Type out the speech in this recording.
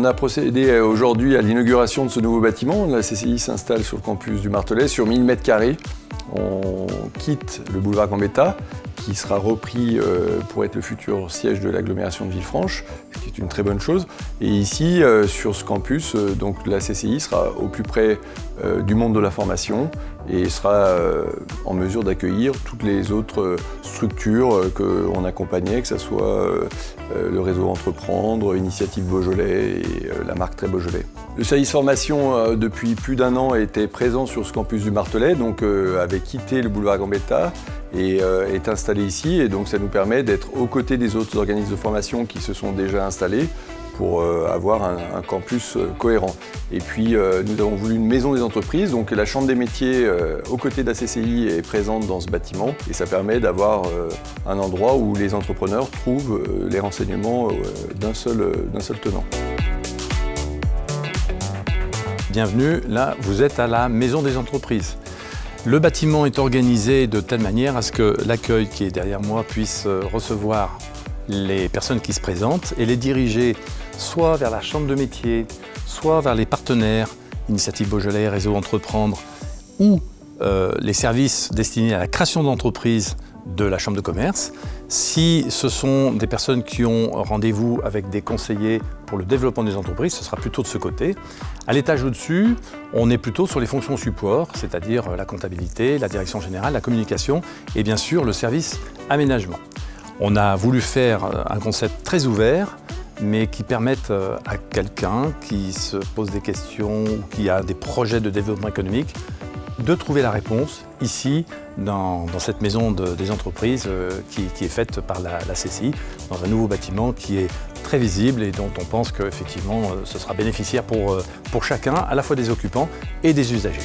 a procédé aujourd'hui à l'inauguration de ce nouveau bâtiment. La CCI s'installe sur le campus du Martelet sur 1000 m². On quitte le boulevard Gambetta, qui sera repris pour être le futur siège de l'agglomération de Villefranche, ce qui est une très bonne chose. Et ici, sur ce campus, donc la CCI sera au plus près du monde de la formation et sera en mesure d'accueillir toutes les autres structures qu'on accompagnait, que ce soit le réseau Entreprendre, Initiative Beaujolais et la marque Très Beaujolais. Le service formation, depuis plus d'1 an, était présent sur ce campus du Martelet, donc avait quitté le boulevard Gambetta et est installé ici. Et donc ça nous permet d'être aux côtés des autres organismes de formation qui se sont déjà installés pour avoir un campus cohérent. Et puis nous avons voulu une maison des entreprises, donc la Chambre des métiers aux côtés de la CCI est présente dans ce bâtiment et ça permet d'avoir un endroit où les entrepreneurs trouvent les renseignements d'un seul tenant. Bienvenue, là vous êtes à la Maison des entreprises. Le bâtiment est organisé de telle manière à ce que l'accueil qui est derrière moi puisse recevoir les personnes qui se présentent et les diriger soit vers la chambre de métier, soit vers les partenaires, Initiative Beaujolais, Réseau Entreprendre, ou les services destinés à la création d'entreprises de la Chambre de commerce. Si ce sont des personnes qui ont rendez-vous avec des conseillers pour le développement des entreprises, ce sera plutôt de ce côté. À l'étage au-dessus, on est plutôt sur les fonctions support, c'est-à-dire la comptabilité, la direction générale, la communication et bien sûr le service aménagement. On a voulu faire un concept très ouvert, mais qui permette à quelqu'un qui se pose des questions ou qui a des projets de développement économique de trouver la réponse ici, dans cette maison des entreprises qui est faite par la CCI, dans un nouveau bâtiment qui est très visible et dont on pense qu'effectivement ce sera bénéficiaire pour chacun, à la fois des occupants et des usagers.